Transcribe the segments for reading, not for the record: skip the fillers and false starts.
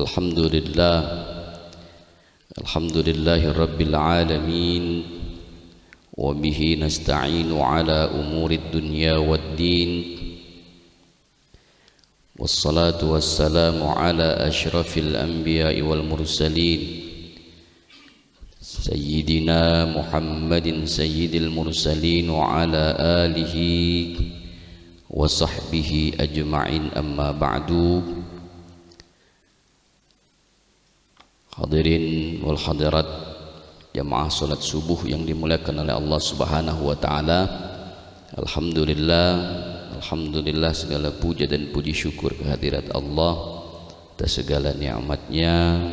Alhamdulillah, alhamdulillahi rabbil alamin, wa bihi nasta'inu ala umurid dunya waddin, wassalatu wassalamu ala ashrafil anbiya'i wal mursalin, sayyidina Muhammadin sayyidil mursalin wa ala alihi wa sahbihi ajma'in, amma ba'du. Hadirin wal hadirat jamaah salat subuh yang dimuliakan oleh Allah Subhanahu wa taala. Alhamdulillah segala puja dan puji syukur kehadirat Allah atas segala nikmatnya,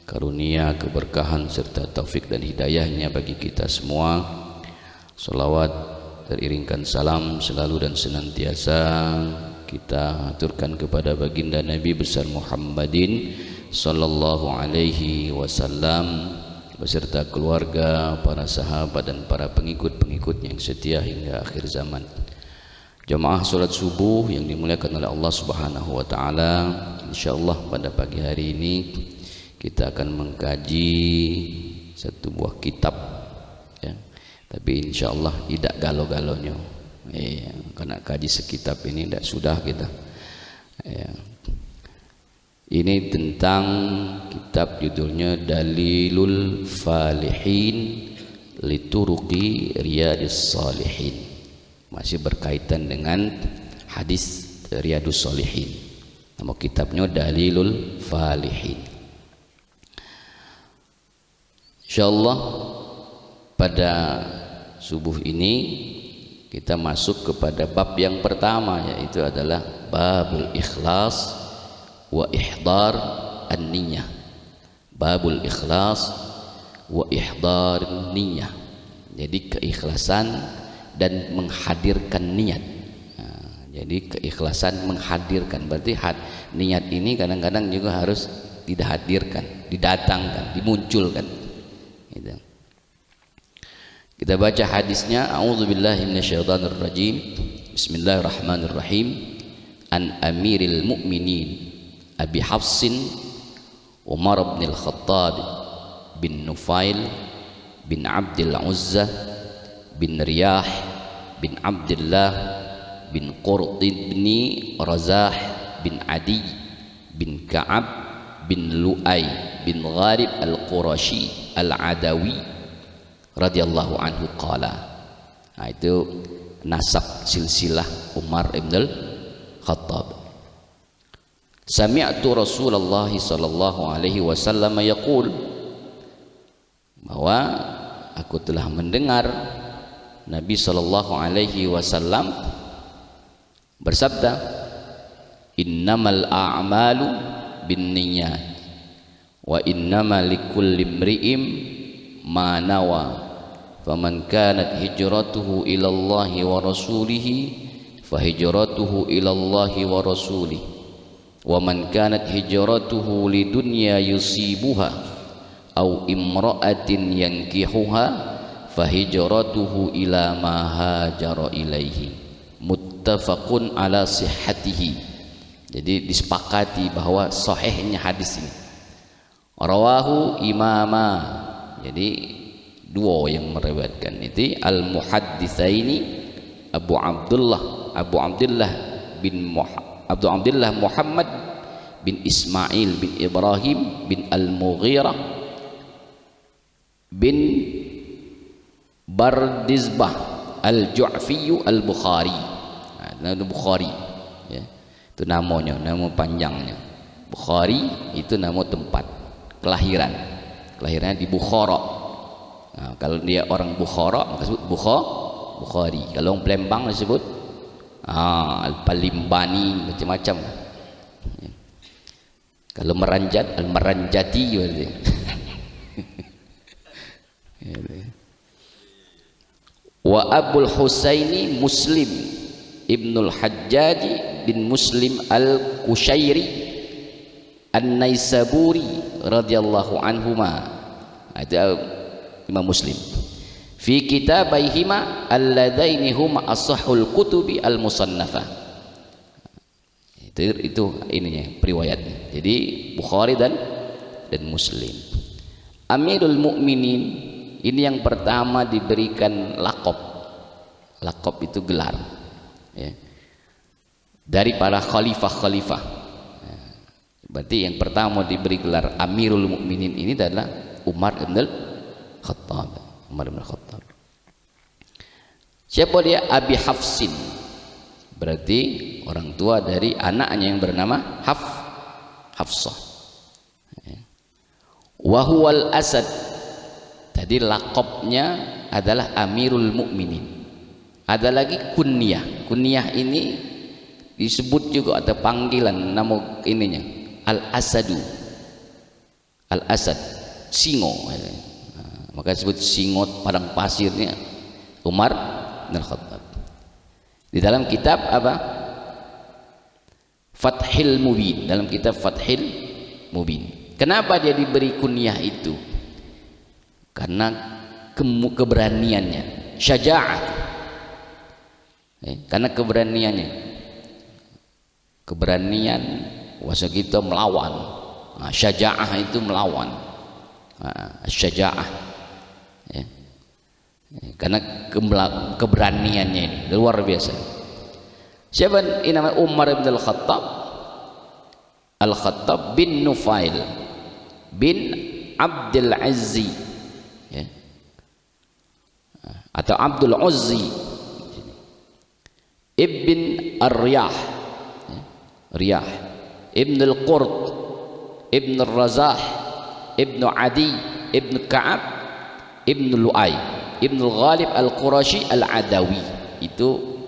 karunia, keberkahan serta taufik dan hidayahnya bagi kita semua. Salawat teriringkan salam selalu dan senantiasa kita aturkan kepada baginda Nabi besar Muhammadin sallallahu alaihi wasallam beserta keluarga, para sahabat dan para pengikut-pengikut yang setia hingga akhir zaman. Jamaah salat subuh yang dimuliakan oleh Allah Subhanahu wa taala, insyaallah pada pagi hari ini kita akan mengkaji satu buah kitab ya. Tapi insyaallah tidak galo-galonya. Karena kaji sekitab ini tidak sudah kita. Ini tentang kitab judulnya Dalilul Falihin Lituruqi Riyadus Salihin. Masih berkaitan dengan hadis Riyadus Salihin. Nama kitabnya Dalilul Falihin. Insyaallah pada subuh ini kita masuk kepada bab yang pertama, yaitu adalah babul ikhlas wa ihdar an-niyah. Babul ikhlas wa ihdar an-niyah. Jadi keikhlasan dan menghadirkan niat. Jadi keikhlasan menghadirkan, berarti niat ini kadang-kadang juga harus tidak hadirkan, didatangkan, dimunculkan. Gitu. Kita baca hadisnya. A'udzubillahi minasyaitonir rajim. Bismillahirrahmanirrahim. An Amiril Mu'minin Abi Hafsin Umar bin Al-Khattab bin Nufail bin Abdul Uzza bin Riyah bin Abdullah bin Qurt bin Razah bin Adi bin Ka'ab bin Lu'ay bin Gharib Al-Qurashi Al-Adawi radhiyallahu anhu qala. Nah, itu nasab silsilah Umar bin Al-Khattab. Sami'tu Rasulullah sallallahu alaihi wasallam yaqul, bahwa aku telah mendengar Nabi sallallahu alaihi wasallam bersabda, innamal a'malu binniyat wa innamal likulli imri'in ma nawa faman kanat hijratuhu ila Allah wa rasulihi fa hijratuhu ila Allah wa rasulihi wa man kanat hijratuhu lidunya yusibuha aw imra'atin yankihuha fa hijratuhu ila ma hajara ilaihi. Muttafaqun ala sihhatihi. Jadi disepakati bahwa sahihnya hadis ini. Rawahu imama. Jadi dua yang meriwayatkan itu al-muhadditsaini Abu Abdullah Muhammad bin Ismail bin Ibrahim bin Al-Mughirah bin Bardizbah Al-Ju'fi Al-Bukhari. Nama Bukhari ya. Itu namanya, nama panjangnya. Bukhari itu nama tempat kelahiran. Kelahirannya di Bukhara. Nah, kalau dia orang Bukhara maka disebut Bukhari. Kalau orang Palembang disebut Al-Palimbani, macam-macam. Kalau meranjat Al-Maranjati gitu. Wa Abul Husaini Muslim Ibnul Hajjaj bin Muslim Al-Kushairi An-Naisaburi radhiyallahu anhuma. Itu Imam Muslim. Fi kitabaihima alladaini huma ashahul kutubi al-musannafah. Itu ininya periwayatnya. Jadi Bukhari dan Muslim. Amirul Mukminin ini yang pertama diberikan lakob. Lakob itu gelar, ya, dari para khalifah-khalifah. Berarti yang pertama diberi gelar Amirul Mukminin ini adalah Umar bin Khattab. Siapa dia? Abi Hafsin. Berarti orang tua dari anaknya yang bernama Hafsah. Wahuwal Asad. Tadi lakopnya adalah Amirul Mukminin. Ada lagi kunyah. Kunyah ini disebut juga atau panggilan nama ininya Al-Asadu. Al-Asad, singo. Maka disebut singot padang pasirnya Umar bin Khattab. Di dalam kitab apa? Fathil Mubin. Dalam kitab Fathil Mubin. Kenapa dia diberi kunyah itu? Karena keberaniannya, syaja'ah. Karena keberaniannya, keberanian wasa kita melawan. Syaja'ah itu melawan. Syaja'ah. Karena keberaniannya ini luar biasa. Siapa ini namanya? Umar bin Al-Khattab bin Nufail bin Abdul Azzi, ya, atau Abdul Uzzi ibn Ar-Riyah, ya, Riyah ibn Al-Qurt ibn Al-Razah ibn Adi ibn Ka'ab ibn Lu'ay ibn Al-Ghalib Al-Qurashi Al-Adawi. Itu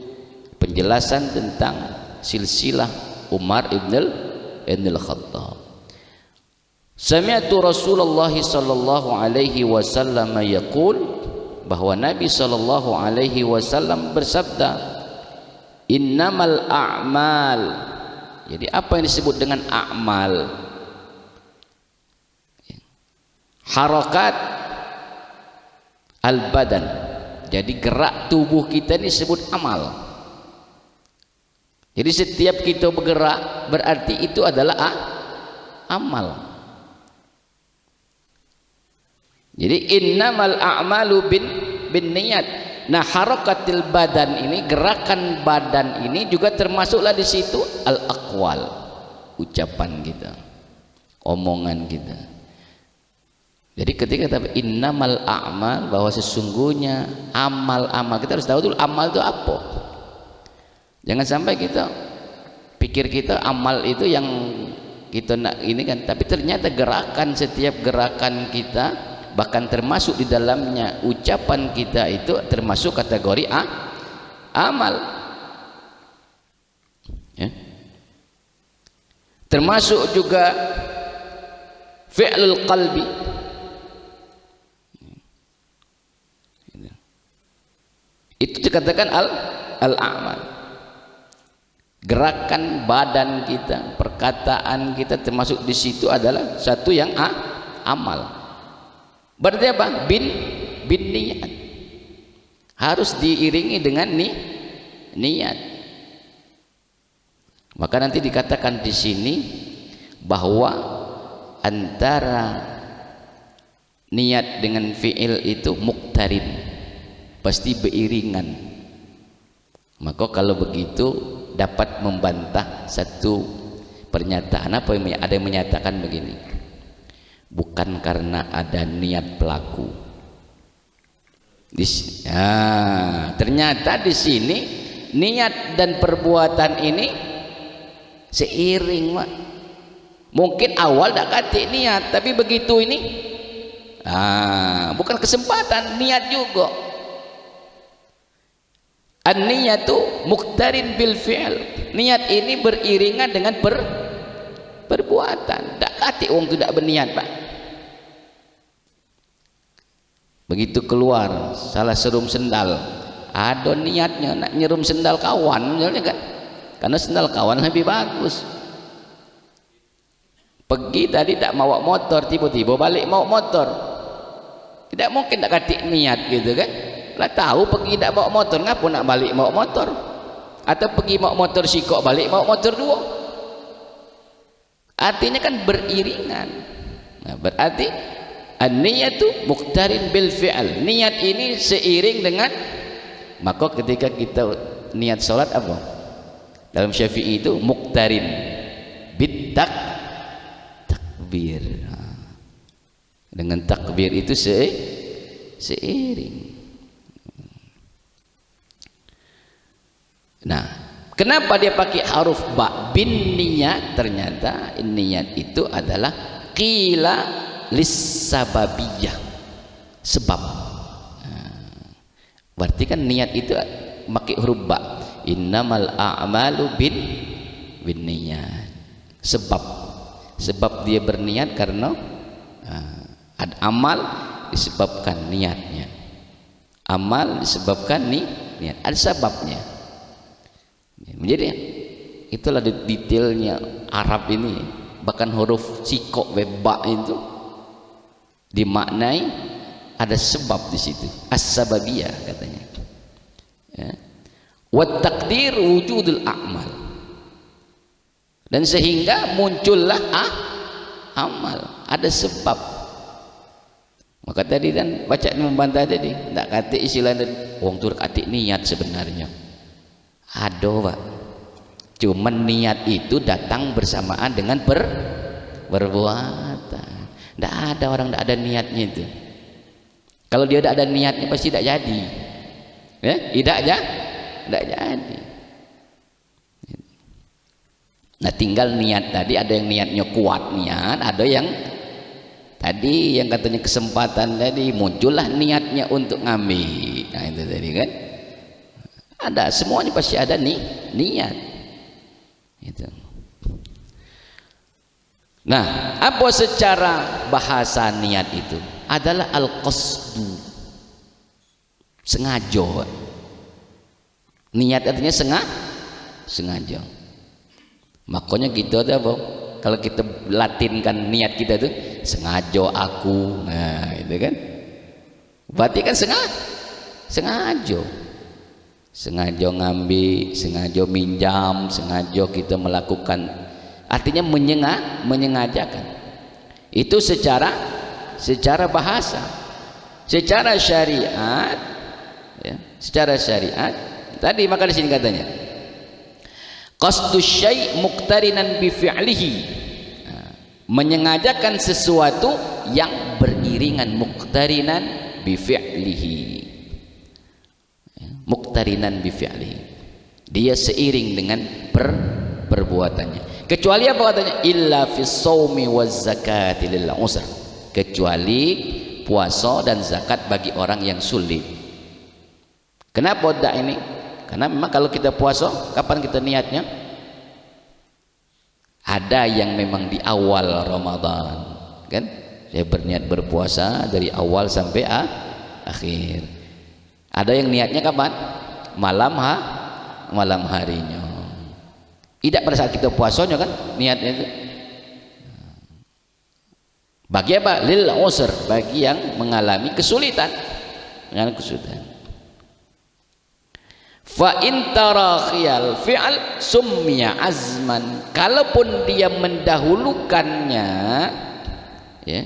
penjelasan tentang silsilah Umar ibn Al-Khattab. Sami'tu Rasulullah sallallahu alaihi wasallam yaqul, bahwa Nabi sallallahu alaihi wasallam bersabda, innamal a'mal. Jadi apa yang disebut dengan a'mal? Harakat al-badan. Jadi gerak tubuh kita ini disebut amal. Jadi setiap kita bergerak berarti itu adalah amal. Jadi innamal a'malu bin niyat. Nah, harakatil badan ini, gerakan badan ini juga termasuklah di situ al-aqwal, ucapan kita, omongan kita. Jadi ketika kita innamal a'mal, bahwa sesungguhnya amal-amal, kita harus tahu dulu amal itu apa. Jangan sampai kita pikir kita amal itu yang kita nak ini kan, tapi ternyata gerakan, setiap gerakan kita, bahkan termasuk di dalamnya ucapan kita itu termasuk kategori amal, ya. Termasuk juga fi'lul qalbi, itu dikatakan al-a'mal. Gerakan badan kita, perkataan kita termasuk di situ adalah satu yang amal. Berarti apa? Bin niat. Harus diiringi dengan niat. Maka nanti dikatakan di sini bahwa antara niat dengan fi'il itu muqtarin, pasti beriringan. Maka kalau begitu dapat membantah satu pernyataan. Apa yang ada yang menyatakan begini, bukan karena ada niat pelaku. Ternyata di sini niat dan perbuatan ini seiring, Mak. Mungkin awal tak kati niat, tapi begitu ini bukan kesempatan, niat juga. An-niyatu muqtarin bil fi'l. Niat ini beriringan dengan perbuatan. Tak kati orang tidak berniat, Pak. Begitu keluar salah serum sendal, ada niatnya nak nyerum sendal kawan, misalnya kan, karena sendal kawan lebih bagus. Pergi tadi tak mau motor, tiba-tiba balik mau motor, tidak mungkin tak katik niat gitu kan. Lah tahu pergi tak bawa motor, ngapa nak balik bawa motor? Atau pergi bawa motor sikok balik bawa motor dua, artinya kan beriringan. Nah, berarti an-niyatu muqtarin bil fi'al, niat ini seiring dengan, maka ketika kita niat salat apa dalam Syafi'i itu muqtarin bit takbir. Dengan takbir itu seiring. Nah, kenapa dia pakai huruf ba bin niyat? Ternyata niat itu adalah qila lis-sababiyah, sebab. Berarti kan niat itu pakai huruf ba. Innamal a'malu bin niyat. Sebab dia berniat karena ada amal disebabkan niatnya. Amal disebabkan niat. Ada sebabnya. Jadi itulah detailnya Arab ini. Bahkan huruf sikok weba itu dimaknai ada sebab di situ. As-sababiyah katanya. Ya. Wa taqdir wujudul a'mal. Dan sehingga muncullah amal, ada sebab. Maka tadi kan baca membantah tadi, tak kata istilah wong tur kata niat sebenarnya. Ada, Pak. Cuman niat itu datang bersamaan dengan perbuatan. Tidak ada orang tidak ada niatnya itu. Kalau dia tidak ada niatnya pasti tidak jadi. Ya, tidak jadi. Nah, tinggal niat tadi, ada yang niatnya kuat niat, ada yang tadi yang katanya kesempatan tadi muncullah niatnya untuk ngambil. Nah, itu tadi kan. Ada, semuanya pasti ada niat. Itu. Nah, apa secara bahasa niat itu? Adalah al-qasdu. Sengaja. Niat artinya sengaja. Makanya gitu ada apa? Kalau kita latinkan niat kita itu sengaja aku. Nah, itu kan. Berarti kan sengaja. Sengaja ngambil, sengaja minjam, sengaja kita melakukan, artinya menyengajakan. Itu secara bahasa. Secara syariat, ya, secara syariat tadi maka di sini katanya qasdus syai' muqtarinan bi fi'lihi, menyengajakan sesuatu yang beriringan, muqtarinan bi fi'lihi, muqtarinan bi fi'lihi, dia seiring dengan perbuatannya. Kecuali apa katanya? Illa fis shaumi waz zakati lil usr, kecuali puasa dan zakat bagi orang yang sulit. Kenapa tidak ini? Karena memang kalau kita puasa, kapan kita niatnya? Ada yang memang di awal Ramadan, kan? Saya berniat berpuasa dari awal sampai akhir. Ada yang niatnya kapan? Malam harinya. Tidak pada saat kita puasanya kan niatnya itu. Bagi apa? Lil usr, bagi yang mengalami kesulitan. Fa in tarakhiyal fi'al summiya azman, kalaupun dia mendahulukannya, ya,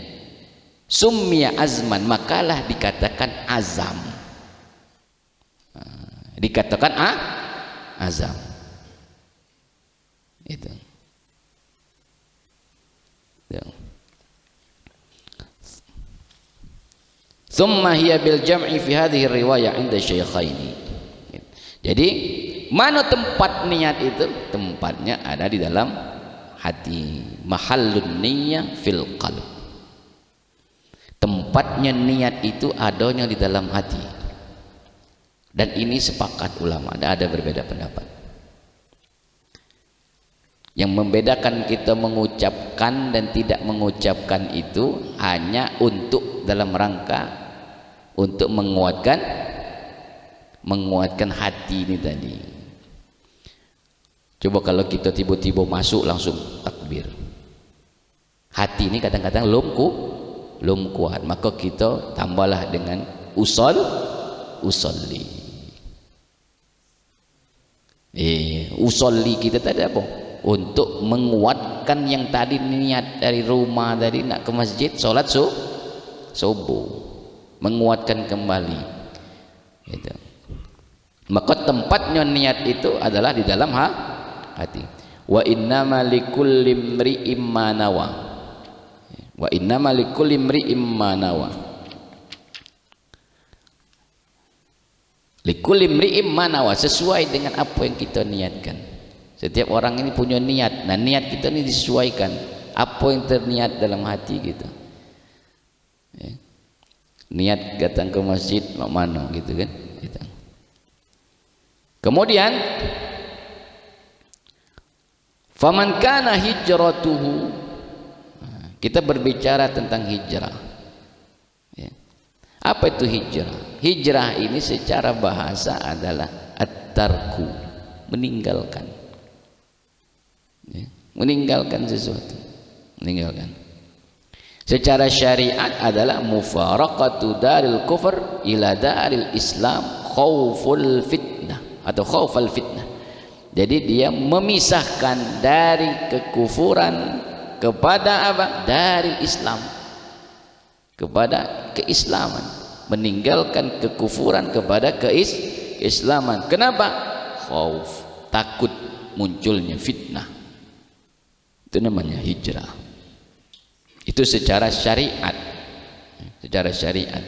summiya azman, makalah dikatakan azam. Dikatakan azam. Itu. Thumma hiya bil jam'i fi hadhihi riwayah 'inda syaikhaini. Jadi mana tempat niat itu? Tempatnya ada di dalam hati. Mahallun niyyah fil qalb. Tempatnya niat itu adanya di dalam hati. Dan ini sepakat ulama, ada berbeda pendapat. Yang membedakan kita mengucapkan dan tidak mengucapkan itu hanya untuk dalam rangka untuk menguatkan hati ini tadi. Coba kalau kita tiba-tiba masuk langsung takbir, hati ini kadang-kadang belum kuat, maka kita tambahlah dengan usolli. Usolli kita tadi apa? Untuk menguat menguatkan yang tadi niat dari rumah tadi nak ke masjid sholat subuh, menguatkan kembali gitu. Maka tempatnya niat itu adalah di dalam hati. Wa innama likulli imri'im ma nawa, wa innama likulli imri'im ma nawa, likulli imri'im ma nawa, sesuai dengan apa yang kita niatkan. Setiap orang ini punya niat. Nah, niat kita ini disesuaikan apa yang terniat dalam hati kita. Ya. Niat datang ke masjid mak mana gitu kan. Gitu. Kemudian faman kana hijratuhu, kita berbicara tentang hijrah ya. Apa itu hijrah? Hijrah ini secara bahasa adalah at-tarku, meninggalkan ya. Meninggalkan sesuatu, meninggalkan. Secara syariat adalah mufaraqatu daril kufr ila daril islam khauful fitnah atau khaufal fitnah. Jadi dia memisahkan dari kekufuran kepada apa? Dari Islam kepada keislaman, meninggalkan kekufuran kepada keislaman. Kenapa? Khauf, takut munculnya fitnah. Itu namanya hijrah. Itu secara syariat. Secara syariat.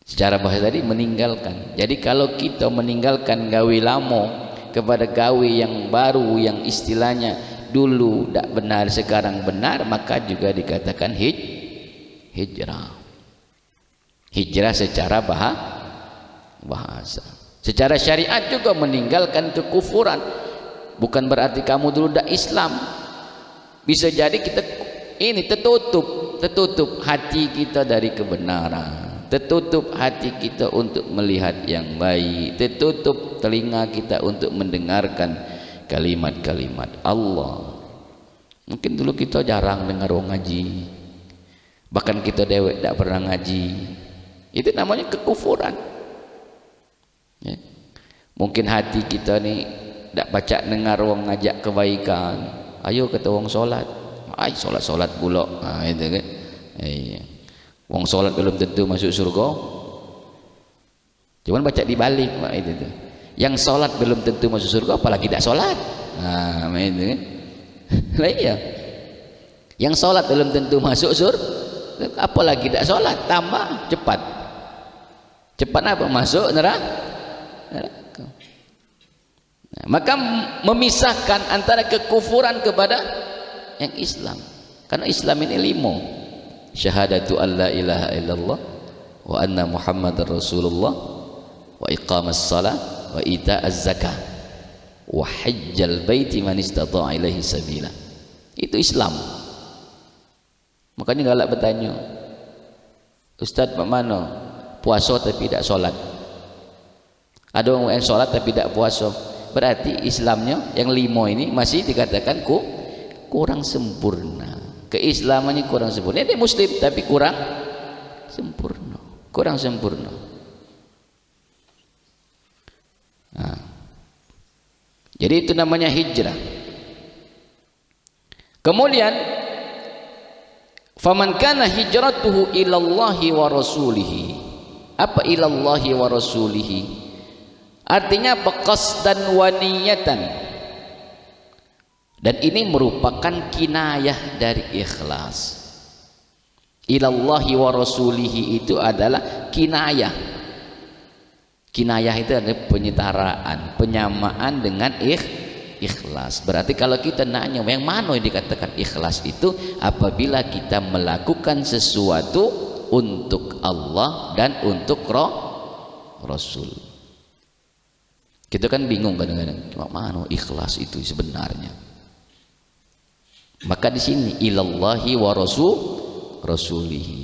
Secara bahasa tadi meninggalkan. Jadi kalau kita meninggalkan gawe lamo kepada gawe yang baru, yang istilahnya dulu tidak benar sekarang benar, maka juga dikatakan hijrah. Hijrah secara bahasa. Secara syariat juga meninggalkan kekufuran. Bukan berarti kamu dulu tidak Islam. Bisa jadi kita ini tertutup hati kita dari kebenaran, tertutup hati kita untuk melihat yang baik, tertutup telinga kita untuk mendengarkan kalimat-kalimat Allah. Mungkin dulu kita jarang dengar orang ngaji, bahkan kita dewek tidak pernah ngaji. Itu namanya kekufuran ya. Mungkin hati kita ni tidak baca dengar orang ngajak kebaikan, ayo kata orang solat, ay solat pula, itu kan. Iya. Wong solat belum tentu masuk surga. Cuman baca dibalik mak itu tuh. Yang solat belum tentu masuk surga, apalagi tidak solat. Nah, itu kan. Lah iya. Yang solat belum tentu masuk surga, apalagi tidak solat, tambah cepat. Cepat apa? Masuk neraka. Nah, maka memisahkan antara kekufuran kepada yang Islam. Karena Islam ini 5. Syahadatu an la ilaha illallah wa anna muhammadar rasulullah wa iqamas salat wa ita'az zakah wa hajjal baiti man istata'a ilaihi sabila. Itu Islam. Makanya galak bertanya, Ustaz pak mana puasa tapi tidak solat? Ada orang yang solat tapi tidak puasa, berarti Islamnya yang 5 ini masih dikatakan kurang sempurna. Keislamannya kurang sempurna. Dia muslim tapi kurang sempurna, kurang sempurna. Nah, jadi itu namanya hijrah. Kemudian faman kana hijratuhu ilallahi wa rasulihi. Apa ilallahi wa rasulihi? Artinya qasdan wa niyatan. Dan ini merupakan kinayah dari ikhlas. Ilallahi wa rasulihi itu adalah kinayah. Kinayah itu adalah penyetaraan, penyamaan dengan ikhlas. Berarti kalau kita nanya yang mana yang dikatakan ikhlas itu, apabila kita melakukan sesuatu untuk Allah dan untuk Rasul. Kita kan bingung kadang-kadang, mana ikhlas itu sebenarnya. Maka di sini ilallahi wa rasulihi,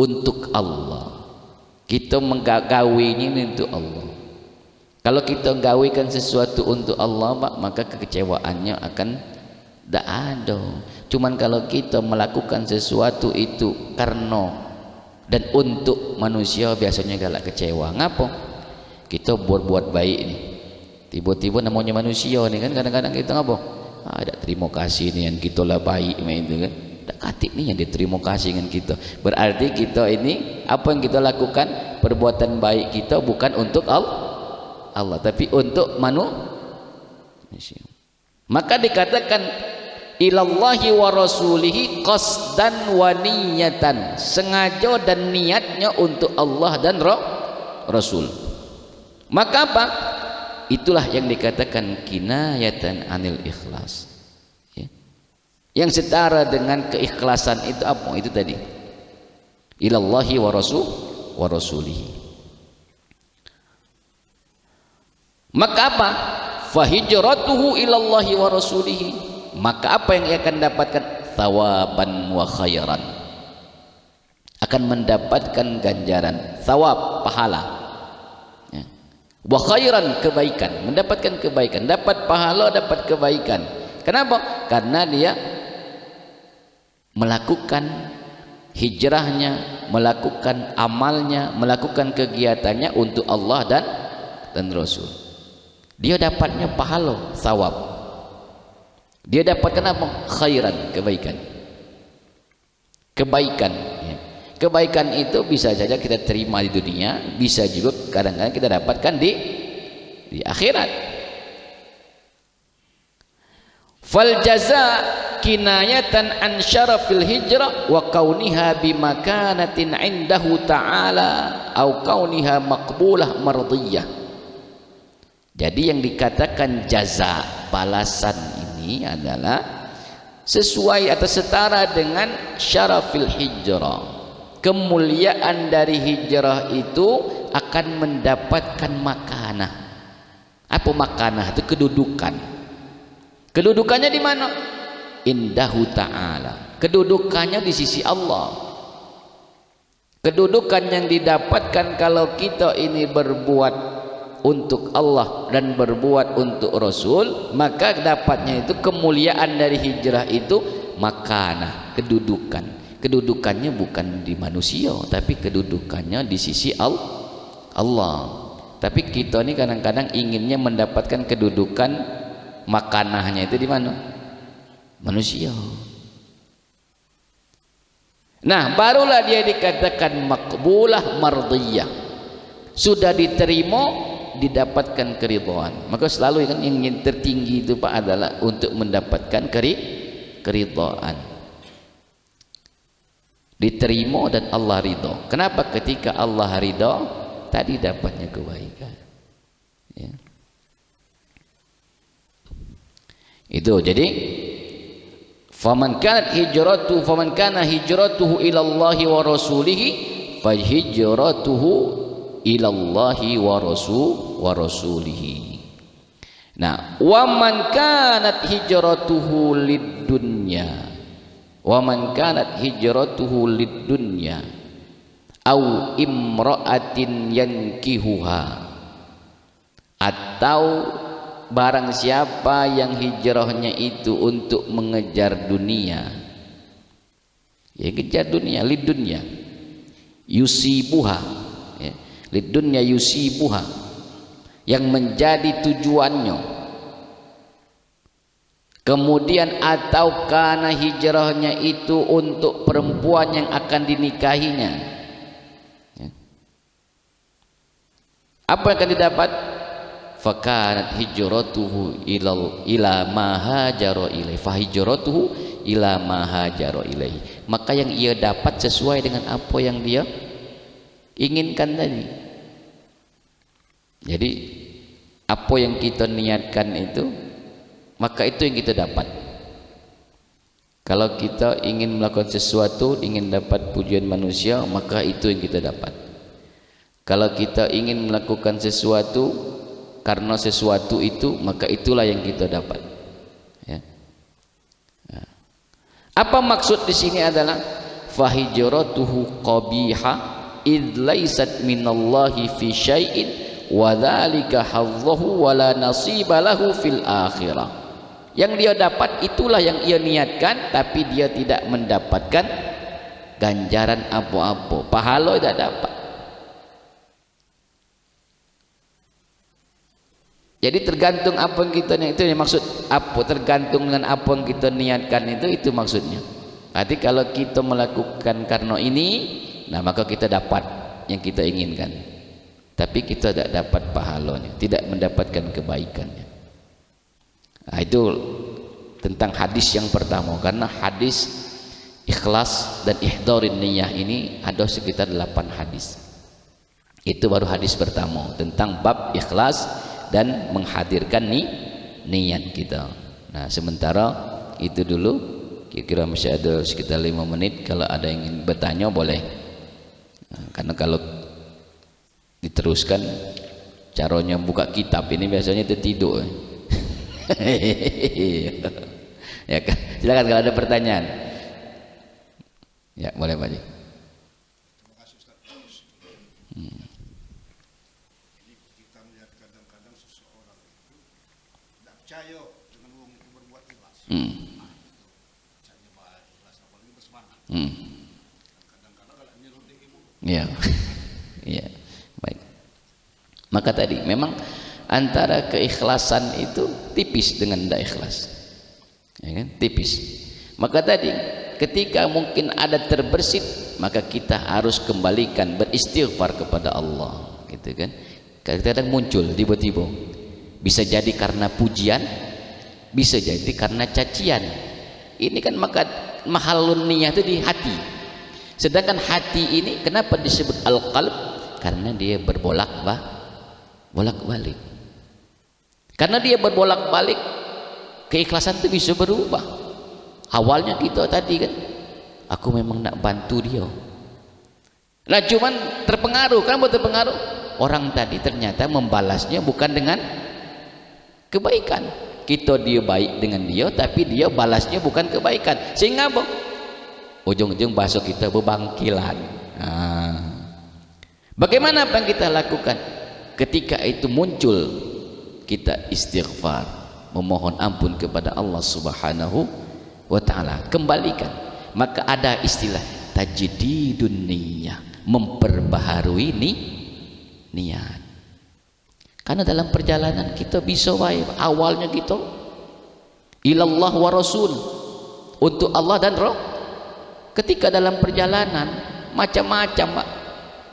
untuk Allah. Kita menggawinya untuk Allah. Kalau kita gawikan sesuatu untuk Allah, maka kekecewaannya akan tidak ada. Cuman kalau kita melakukan sesuatu itu karena dan untuk manusia, biasanya galak kecewa. Ngapa? Kita buat baik nih, tiba-tiba namanya manusia nih kan, kadang-kadang kita ngapa? ada terima kasih ni yang kita lah baik main itu kan. Tak katik ni yang diterima kasih dengan kita. Berarti kita ini apa yang kita lakukan, perbuatan baik kita bukan untuk Allah, tapi untuk manusia. Maka dikatakan ilallahi wa rasulihi qasdan wa niyatan, sengaja dan niatnya untuk Allah dan Rasul. Maka apa? Itulah yang dikatakan kinayatan anil ikhlas. Yang setara dengan keikhlasan itu apa? Itu tadi ilallahi wa rasulihi. Maka apa? Fahijratuhu ilallahi wa rasulihi. Maka apa yang ia akan dapatkan? Thawaban wa khairan, akan mendapatkan ganjaran, thawab, pahala, ya. Wa khairan, kebaikan, mendapatkan kebaikan, dapat pahala, dapat kebaikan. Kenapa? Karena dia melakukan hijrahnya, melakukan amalnya, melakukan kegiatannya untuk Allah dan Rasul. Dia dapatnya pahala, thawab. Dia dapatkan apa? Khairan, kebaikan. Kebaikan, ya. Kebaikan itu bisa saja kita terima di dunia, bisa juga kadang-kadang kita dapatkan di akhirat. Fal jaza kinayatan an syarafil hijrah wa kauniha bimakanatin indahu ta'ala au kauniha maqbulah mardiyah. Jadi yang dikatakan jaza, balasan ini adalah sesuai atau setara dengan syarafil hijrah. Kemuliaan dari hijrah itu akan mendapatkan makanah. Apa makanah? Itu kedudukan. Kedudukannya di mana? Indahu ta'ala. Kedudukannya di sisi Allah. Kedudukan yang didapatkan kalau kita ini berbuat untuk Allah dan berbuat untuk Rasul, maka dapatnya itu kemuliaan dari hijrah itu makanah, kedudukan. Kedudukannya bukan di manusia, tapi kedudukannya di sisi Allah. Tapi kita ini kadang-kadang inginnya mendapatkan kedudukan makanahnya itu di mana? Manusia. Nah, barulah dia dikatakan maqbulah mardiyah. Sudah diterima, didapatkan keridhaan. Maka selalu kan yang tertinggi itu Pak adalah untuk mendapatkan keridhaan. Diterima dan Allah ridha. Kenapa? Ketika Allah ridha, tadi dapatnya kebaikan. Ya. Itu jadi faman kana hijratuhu ila Allahi wa rasulihi fa hijratuhu ila Allahi wa rasulihi. Nah, wa man kanat hijratuhu lid-dunya wa man kanat hijratuhu lid-dunya au imra'atin yankihuha, atau barang siapa yang hijrahnya itu untuk mengejar dunia, ya kejar dunia, lid dunya yusibuha, ya, lid dunya yusibuha, yang menjadi tujuannya. Kemudian atau karena hijrahnya itu untuk perempuan yang akan dinikahinya, ya. Apa yang akan didapat? Fakanat hijratuhu ila ma hajara ilaihi, fa hijratuhu ila ma hajara ilaihi. Maka yang ia dapat sesuai dengan apa yang dia inginkan tadi. Jadi apa yang kita niatkan itu, maka itu yang kita dapat. Kalau kita ingin melakukan sesuatu, ingin dapat pujian manusia, maka itu yang kita dapat. Kalau kita ingin melakukan sesuatu karena sesuatu itu, maka itulah yang kita dapat, ya. Apa maksud di sini adalah fahijratuhu qabiha id laysat minallahi fi syai'in wa dzalika hadzahu wa la nasiba lahu fil akhirah. Yang dia dapat itulah yang ia niatkan, tapi dia tidak mendapatkan ganjaran apa-apa, pahala tidak dapat. Jadi tergantung apa yang kita itu yang maksud apa, tergantung dengan apa yang kita niatkan itu maksudnya. Berarti kalau kita melakukan karena ini, nah maka kita dapat yang kita inginkan. Tapi kita tidak dapat pahalanya, tidak mendapatkan kebaikannya. Nah, itu tentang hadis yang pertama, karena hadis ikhlas dan ihdarin niyah ini ada sekitar 8 hadis. Itu baru hadis pertama tentang bab ikhlas dan menghadirkan niat kita. Nah, sementara itu dulu, kira-kira masih ada sekitar 5 menit. Kalau ada yang ingin bertanya boleh. Nah, karena kalau diteruskan caranya buka kitab ini biasanya tertidur. Ya kan? Silakan kalau ada pertanyaan. Ya, boleh Pak Haji. Ya, ya, baik. Maka tadi memang antara keikhlasan itu tipis dengan tidak ikhlas, ya kan? Tipis. Maka tadi ketika mungkin ada terbersit, maka kita harus kembalikan beristighfar kepada Allah, gitu kan? Kadang-kadang muncul tiba-tiba, bisa jadi karena pujian, bisa jadi karena cacian. Ini kan maka mahalun niyah itu di hati. Sedangkan hati ini kenapa disebut al-qalb? Karena dia bolak-balik. Karena dia berbolak-balik, keikhlasan itu bisa berubah. Awalnya kita tadi kan, aku memang nak bantu dia. Nah cuman terpengaruh, kenapa terpengaruh? Orang tadi ternyata membalasnya bukan dengan kebaikan. Kita dia baik dengan dia, tapi dia balasnya bukan kebaikan. Sehingga apa? Ujung-ujung bahasa kita berbangkilan. Bagaimana apa yang kita lakukan? Ketika itu muncul, kita istighfar, memohon ampun kepada Allah Subhanahu wa ta'ala, kembalikan. Maka ada istilah tajdidun niyah, memperbaharui niat. Karena dalam perjalanan kita bisa baik, awalnya kita ilallah wa rasul, untuk Allah dan roh. Ketika dalam perjalanan macam-macam Pak,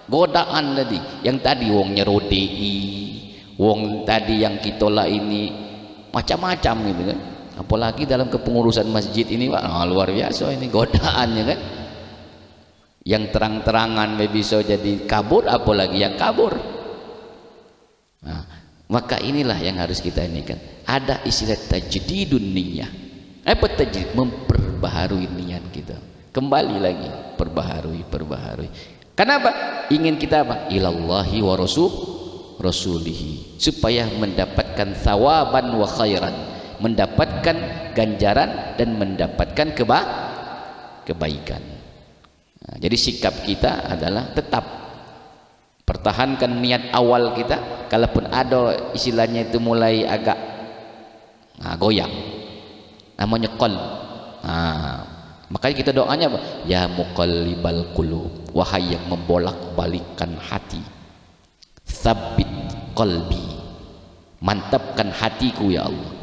godaan tadi, yang tadi wong nyerodei, wong tadi yang kita lah ini macam-macam gitu kan. Apalagi dalam kepengurusan masjid ini Pak, luar biasa ini godaannya kan. Yang terang-terangan bisa jadi kabur, apalagi yang kabur. Nah, maka inilah yang harus kita ini kan. Ada istilah tajdidun niyah. Apa tajdid? Memperbaharui niat kita. Kembali lagi, perbaharui. Kenapa? Ingin kita apa? Ilallahi wa rasulihi, supaya mendapatkan thawaban wa khairan, mendapatkan ganjaran dan mendapatkan kebaikan. Nah, jadi sikap kita adalah tetap pertahankan niat awal kita. Kalaupun ada istilahnya itu mulai agak goyang, namanya qalb. Makanya kita doanya apa? Ya muqallibal qulub, wahai yang membolak-balikkan hati, tsabbit qalbi, mantapkan hatiku ya Allah.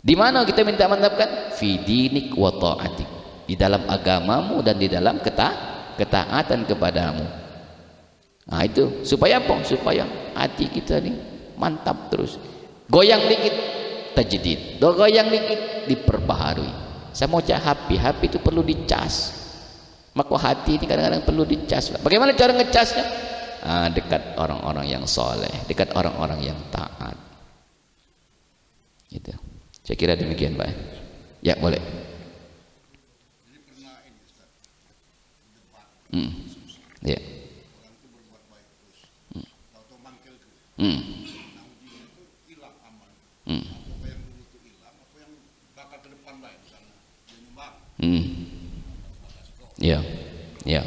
Di mana kita minta mantapkan? Fi dinik wa ta'atik, di dalam agamamu dan di dalam ketaatan kepadamu. Nah itu supaya apa? Supaya hati kita nih mantap terus. Goyang dikit tajdid, goyang dikit diperbaharui. Saya mau cek HP itu perlu dicas. Maka hati ini kadang-kadang perlu dicas. Bagaimana cara ngecasnya? Dekat orang-orang yang soleh, dekat orang-orang yang taat. Gitu. Saya kira demikian Pak. Ya boleh. Ya. Ya.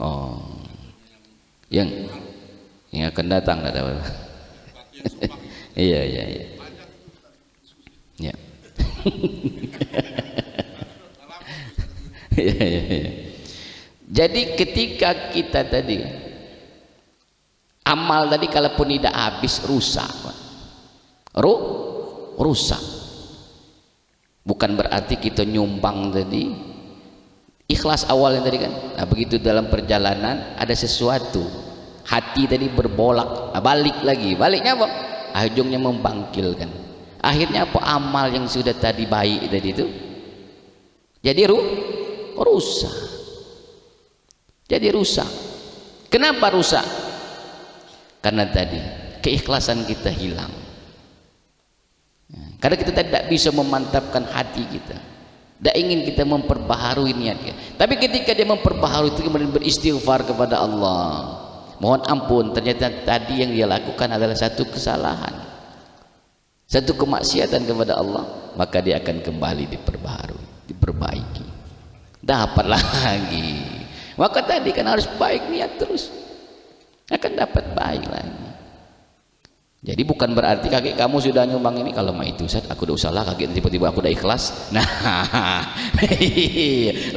Oh, yang akan datang ada apa? Iya. Ya. Iya. Jadi ketika kita tadi amal tadi kalaupun tidak habis rusak, rusak. Bukan berarti kita nyumbang tadi ikhlas awalnya tadi kan. Nah, begitu dalam perjalanan ada sesuatu, hati tadi berbolak balik lagi. Baliknya apa? Ujungnya membangkilkan. Akhirnya apa? Amal yang sudah tadi baik tadi itu jadi rusak. Jadi rusak. Kenapa rusak? Karena tadi keikhlasan kita hilang. Karena kita tidak bisa memantapkan hati kita. Tidak ingin kita memperbaharui niat kita. Tapi ketika dia memperbaharui itu kemudian beristighfar kepada Allah, mohon ampun, ternyata tadi yang dia lakukan adalah satu kesalahan, satu kemaksiatan kepada Allah, maka dia akan kembali diperbaharui, diperbaiki, dapat lagi. Maka tadi kan harus baik niat terus, akan dapat baik lagi. Jadi bukan berarti kakek kamu sudah nyumbang ini, kalau mah itu Ustaz aku udah usaha kakek, tiba-tiba aku udah ikhlas. Nah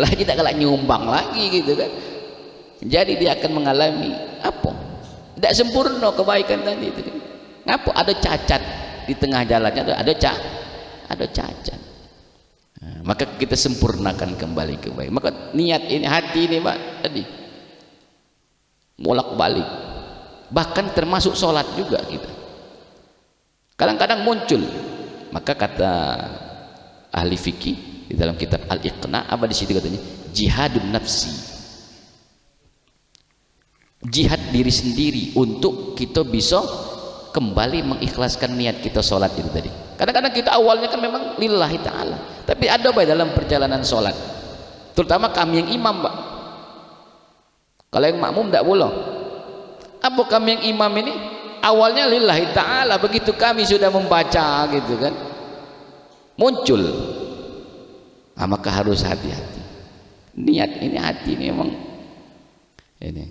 lah kita kalau nyumbang lagi gitu kan, jadi dia akan mengalami apa? Tidak sempurna kebaikan tadi itu kan. Apa? Ada cacat di tengah jalannya, ada cacat. Nah, maka kita sempurnakan kembali kebaikan. Maka niat ini, hati ini Pak tadi bolak-balik, bahkan termasuk sholat juga kita kadang-kadang muncul. Maka kata ahli fikih di dalam kitab Al-Iqna, apa di situ katanya? Jihadun nafsi, jihad diri sendiri untuk kita bisa kembali mengikhlaskan niat kita sholat itu tadi. Kadang-kadang kita awalnya kan memang lillahi ta'ala, tapi ada baik dalam perjalanan sholat, terutama kami yang imam Pak. Kalau yang makmum tidak boleh. Apa kami yang imam ini awalnya lillahi ta'ala, begitu kami sudah membaca gitu kan muncul, nah, maka harus hati-hati. Niat ini, hati ini memang ini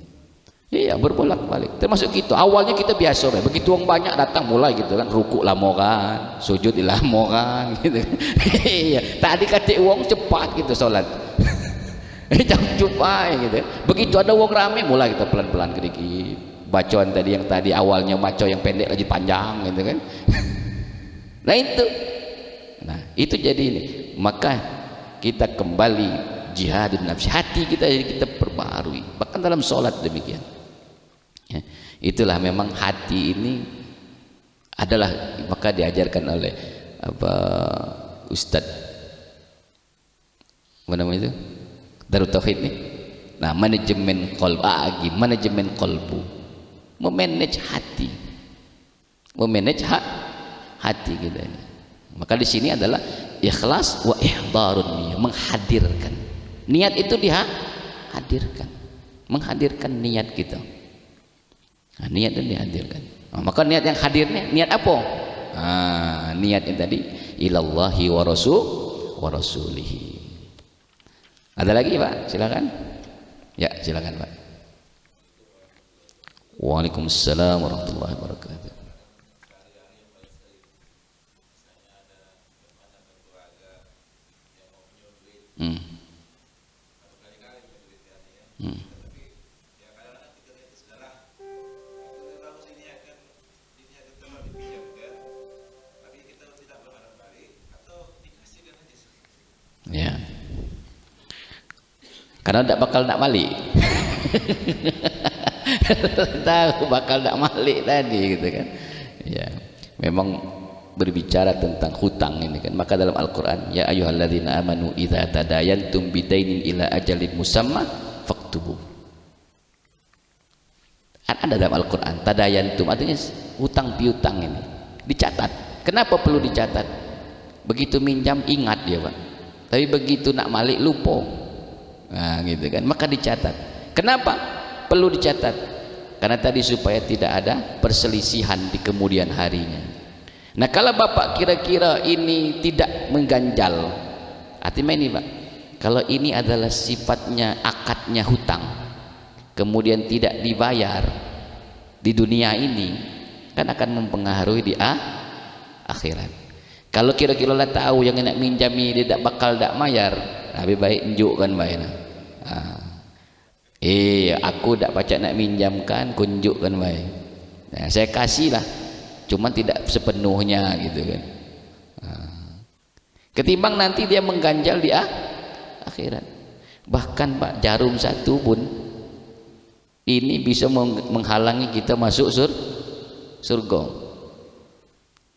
iya berbolak-balik. Termasuk kita awalnya kita biasa, begitu orang banyak datang mulai gitu kan, rukuk lama kan, sujud lama kan gitu kan. Iya, tadi kata uang cepat gitu sholat jam cepat gitu. Begitu ada uang rame mulai kita pelan-pelan sedikit. Bacaan tadi yang tadi awalnya baca yang pendek lagi panjang gitu kan. Nah itu jadi ini. Maka kita kembali jihadun nafsi, hati kita jadi kita perbaharui, bahkan dalam sholat demikian ya. Itulah memang hati ini adalah, maka diajarkan oleh apa Ustadz mana namanya itu Darut Tauhid nih. Nah manajemen qalb, manajemen qalbu, memanage hati, memanage hati kita ini. Maka di sini adalah ikhlas wa ihdarun niat, menghadirkan niat itu, dihadirkan, menghadirkan niat kita. Nah, niat itu dihadirkan. Nah, maka niat yang hadirnya niat apa? Nah, niat yang tadi ilallahi wa rasulihi. Ada lagi Pak? Silakan. Ya silakan Pak. Waalaikumsalam warahmatullahi wabarakatuh. Ya, karena tidak bakal tidak balik. Tahu bakal tidak balik tadi gitu kan. Ya, memang berbicara tentang hutang ini kan. Maka dalam Al-Quran, ya ayyuhalladzina amanu idza tadayantum bidainin ila ajalin musamma faktubu. Ada dalam Al-Quran tadayantum, artinya hutang piutang ini dicatat. Kenapa perlu dicatat? Begitu minjam ingat dia Pak, tapi begitu nak balik lupa. Nah gitu kan, maka dicatat. Kenapa perlu dicatat? Karena tadi supaya tidak ada perselisihan di kemudian harinya. Nah kalau Bapak kira-kira ini tidak mengganjal, artinya ini Pak, kalau ini adalah sifatnya akadnya hutang, kemudian tidak dibayar di dunia ini, kan akan mempengaruhi di akhirat. Kalau kira-kira lah tahu yang nak minjami dia tak bakal tak bayar, lebih baik unjuk kan bayar. Aku tak pacak nak minjamkan, kunjukkan baik. Nah, saya kasih lah, cuman tidak sepenuhnya gitu kan. Ketimbang nanti dia mengganjal di akhirat. Bahkan Pak, jarum satu pun ini bisa menghalangi kita masuk surga.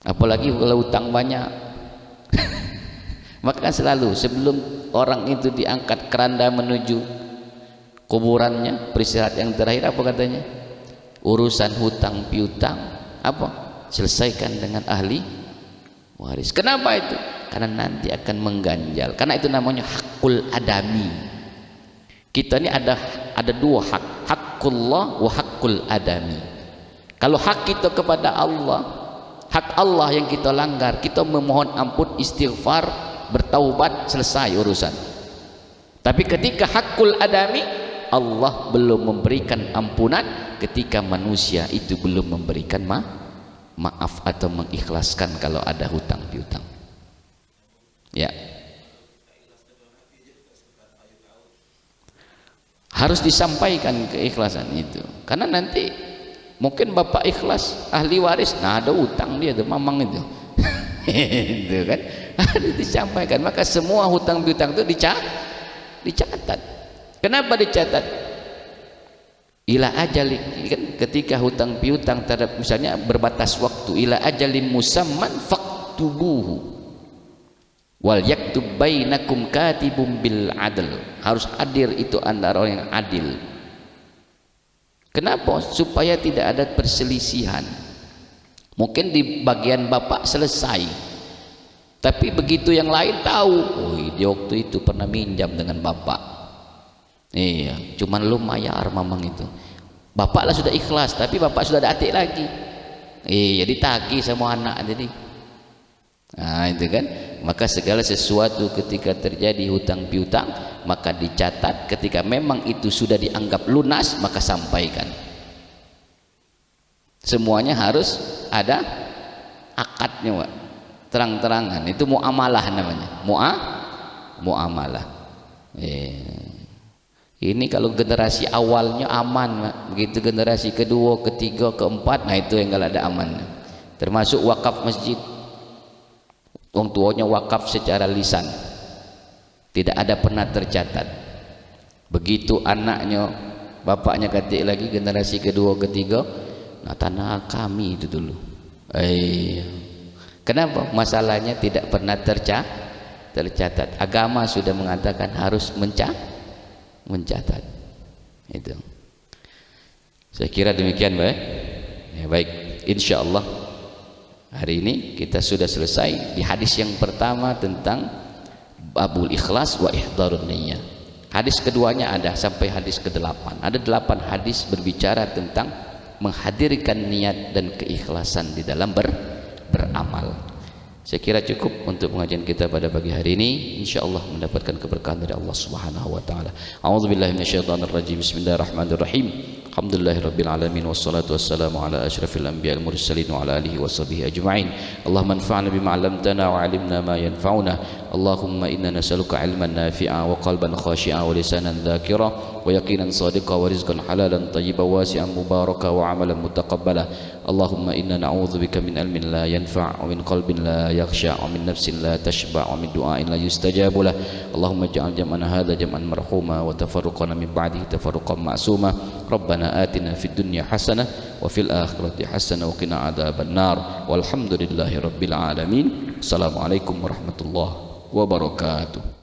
Apalagi kalau hutang banyak. Maka selalu sebelum orang itu diangkat keranda menuju kuburannya, peristirahatan yang terakhir apa katanya? Urusan hutang piutang apa? Selesaikan dengan ahli waris. Kenapa itu? Karena nanti akan mengganjal. Karena itu namanya hakul adami. Kita ini ada dua hak, hakullah wa hakul adami. Kalau hak kita kepada Allah, hak Allah yang kita langgar, kita memohon ampun, istighfar, bertaubat, selesai urusan. Tapi ketika hakul adami, Allah belum memberikan ampunan ketika manusia itu belum memberikan maaf atau mengikhlaskan kalau ada hutang piutang. Ya, harus disampaikan keikhlasan itu, karena nanti mungkin bapak ikhlas, ahli waris, nah ada hutang dia tuh mamang itu. Itu kan harus disampaikan. Maka semua hutang piutang itu dicatat. Kenapa dicatat? Ila ajali, kan ketika hutang piutang terhadap misalnya berbatas waktu, ila ajalin musamman faktubuhu wal yaktub bainakum katibum bil adl. Harus adil itu antara orang yang adil. Kenapa? Supaya tidak ada perselisihan. Mungkin di bagian bapak selesai, tapi begitu yang lain tahu, oh dia waktu itu pernah minjam dengan bapak. Iya, cuman lu mayar mamang itu. Bapak lah sudah ikhlas, tapi bapak sudah ada atik lagi. Iya, ditagih sama anak jadi. Nah, itu kan. Maka segala sesuatu ketika terjadi hutang piutang, maka dicatat. Ketika memang itu sudah dianggap lunas, maka sampaikan. Semuanya harus ada akadnya, Pak. Terang-terangan. Itu muamalah namanya. Muamalah. Ini kalau generasi awalnya aman, begitu generasi kedua, ketiga, keempat, nah itu yang kalau ada aman. Termasuk wakaf masjid, orang tuanya wakaf secara lisan, tidak ada pernah tercatat. Begitu anaknya, bapaknya ketik lagi generasi kedua, ketiga, nah tanah kami itu dulu. Kenapa? Masalahnya tidak pernah tercatat. Agama sudah mengatakan harus mencatat. Itu saya kira demikian, baik ya. Baik, insya Allah hari ini kita sudah selesai di hadis yang pertama tentang babul ikhlas wa ihdarun niyyah. Hadis keduanya ada sampai hadis ke-8. Ada 8 hadis berbicara tentang menghadirkan niat dan keikhlasan di dalam beramal. Saya kira cukup untuk pengajian kita pada pagi hari ini. Insyaallah mendapatkan keberkahan dari Allah Subhanahu wa taala. A'udzubillahi minasyaitonir rajim. Bismillahirrahmanirrahim. Alhamdulillahirabbil alamin wassalatu wassalamu ala asyrafil anbiya'il mursalin wa ala alihi washabihi ajma'in. Allahumma anfa'na bima 'allamtana wa 'allimna ma yanfa'una. Allahumma inna nas'aluka 'ilman nafi'a wa qalban khashi'a wa lisanan dzakira wa yaqinan shadiqa wa rizqan halalan tayyiban wasi'an mubaraka wa 'amalan mutaqabbala. Allahumma inna na'udzubika min ilmin la yanfa' wa min qalbin la yakhsha' wa min nafsin la tashba' wa min du'ain la yustajabu lah. Allahumma ij'al jam'ana hadza jam'an marhuma wa tafarruqana min ba'dihi tafarruqan ma'suma. Rabbana atina fid dunya hasanah wa fil akhirati hasanah wa qina adzaban nar. Walhamdulillahi rabbil alamin. Assalamualaikum warahmatullahi wabarakatuh.